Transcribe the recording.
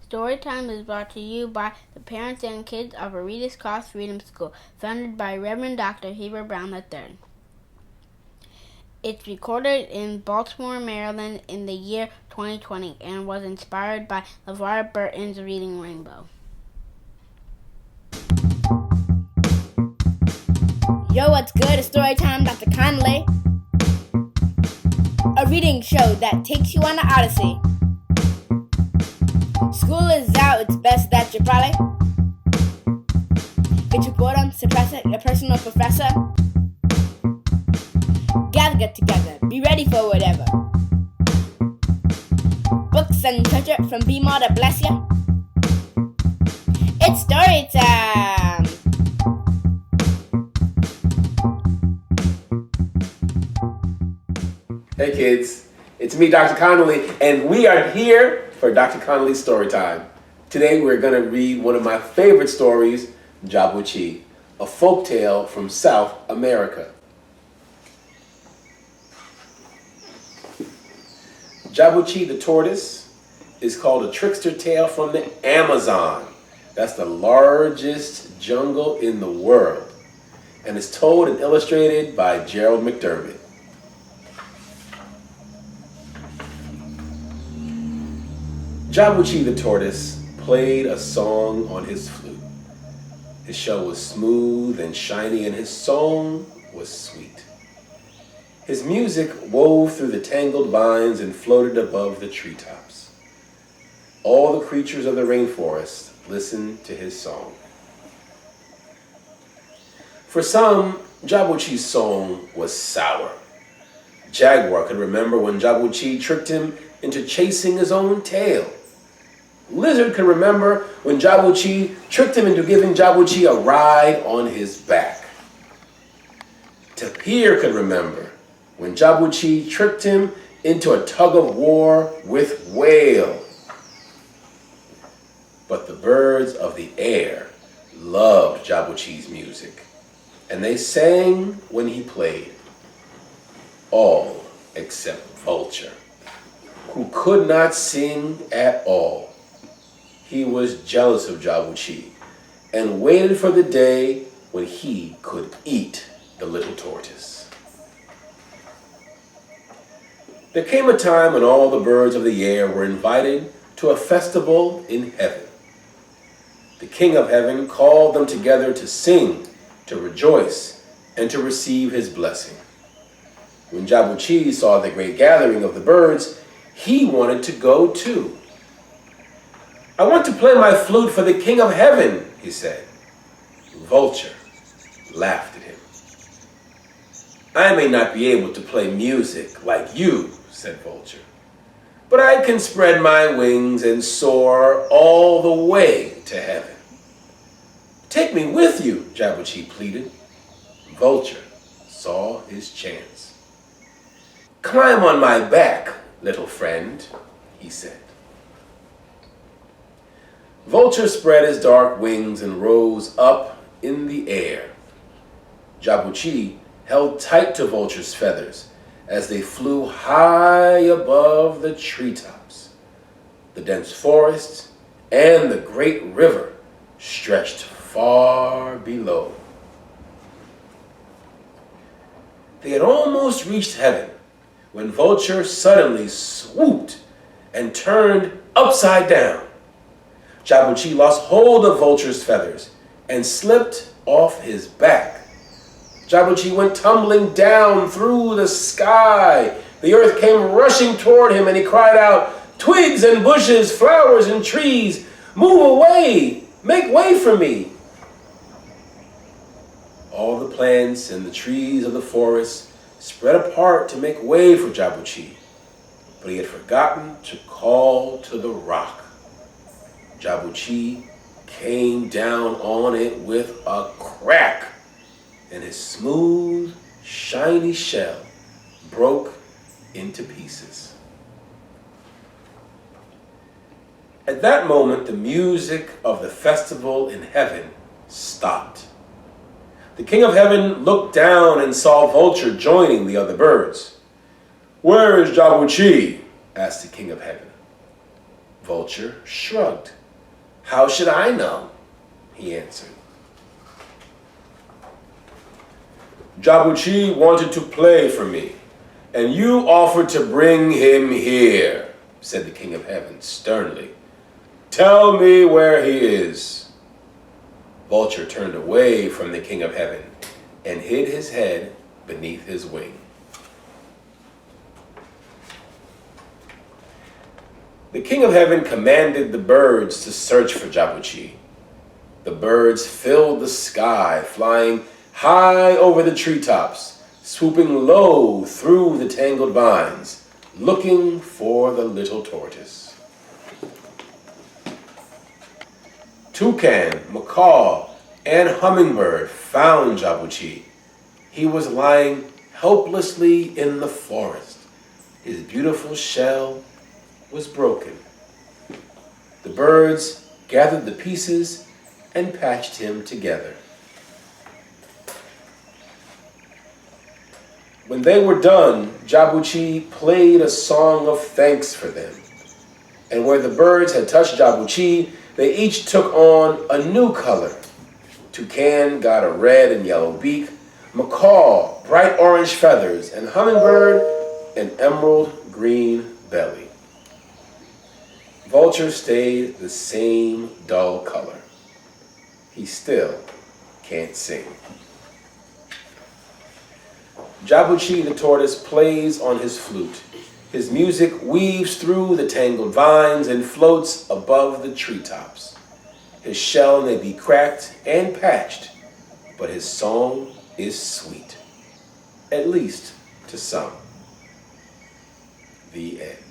Storytime is brought to you by the parents and kids of Aretas Cross Freedom School, founded by Reverend Dr. Heber Brown III. It's recorded in Baltimore, Maryland in the year 2020 and was inspired by LeVar Burton's Reading Rainbow. Yo, what's good? It's Storytime, Dr. Connolly. A reading show that takes you on an odyssey. School is out, it's best that you probably get your boredom, suppress it, your personal professor. Get together, be ready for whatever. Books and treasure from B-Mall to bless ya. It's story time! Hey kids, it's me, Dr. Connolly, and we are here for Dr. Connolly's Storytime. Today we're going to read one of my favorite stories, Jabuti, a folktale from South America. Jabuti the tortoise is called a trickster tale from the Amazon. That's the largest jungle in the world, and is told and illustrated by Gerald McDermott. Jabuti the tortoise played a song on his flute. His shell was smooth and shiny, and his song was sweet. His music wove through the tangled vines and floated above the treetops. All the creatures of the rainforest listened to his song. For some, Jabuti's song was sour. Jaguar could remember when Jabuti tricked him into chasing his own tail. Lizard could remember when Jabuti tricked him into giving Jabuti a ride on his back. Tapir could remember when Jabuti tricked him into a tug of war with Whale. But the birds of the air loved Jabuti's music, and they sang when he played. All except Vulture, who could not sing at all. He was jealous of Jabuti and waited for the day when he could eat the little tortoise. There came a time when all the birds of the air were invited to a festival in heaven. The King of Heaven called them together to sing, to rejoice, and to receive his blessing. When Jabuti saw the great gathering of the birds, he wanted to go too. "I want to play my flute for the King of Heaven," he said. Vulture laughed at him. "I may not be able to play music like you," said Vulture, "but I can spread my wings and soar all the way to heaven." "Take me with you," Jabuti pleaded. Vulture saw his chance. "Climb on my back, little friend," he said. Vulture spread his dark wings and rose up in the air. Jabuti held tight to Vulture's feathers as they flew high above the treetops. The dense forests and the great river stretched far below. They had almost reached heaven when Vulture suddenly swooped and turned upside down. Jabuti lost hold of Vulture's feathers and slipped off his back. Jabuti went tumbling down through the sky. The earth came rushing toward him, and he cried out, "Twigs and bushes, flowers and trees, move away, make way for me." All the plants and the trees of the forest spread apart to make way for Jabuti, but he had forgotten to call to the rock. Jabuti came down on it with a crack, and his smooth, shiny shell broke into pieces. At that moment, the music of the festival in heaven stopped. The King of Heaven looked down and saw Vulture joining the other birds. "Where is Jabuti?" asked the King of Heaven. Vulture shrugged. "How should I know?" he answered. "Jabuti wanted to play for me, and you offered to bring him here," said the King of Heaven sternly. "Tell me where he is." Vulture turned away from the King of Heaven and hid his head beneath his wing. The King of Heaven commanded the birds to search for Jabuti. The birds filled the sky, flying high over the treetops, swooping low through the tangled vines, looking for the little tortoise. Toucan, macaw, and hummingbird found Jabuti. He was lying helplessly in the forest. His beautiful shell was broken. The birds gathered the pieces and patched him together. When they were done, Jabuti played a song of thanks for them. And where the birds had touched Jabuti, they each took on a new color. Toucan got a red and yellow beak, macaw bright orange feathers, and hummingbird an emerald green belly. Vulture stayed the same dull color. He still can't sing. Jabuti the tortoise plays on his flute. His music weaves through the tangled vines and floats above the treetops. His shell may be cracked and patched, but his song is sweet, at least to some. The end.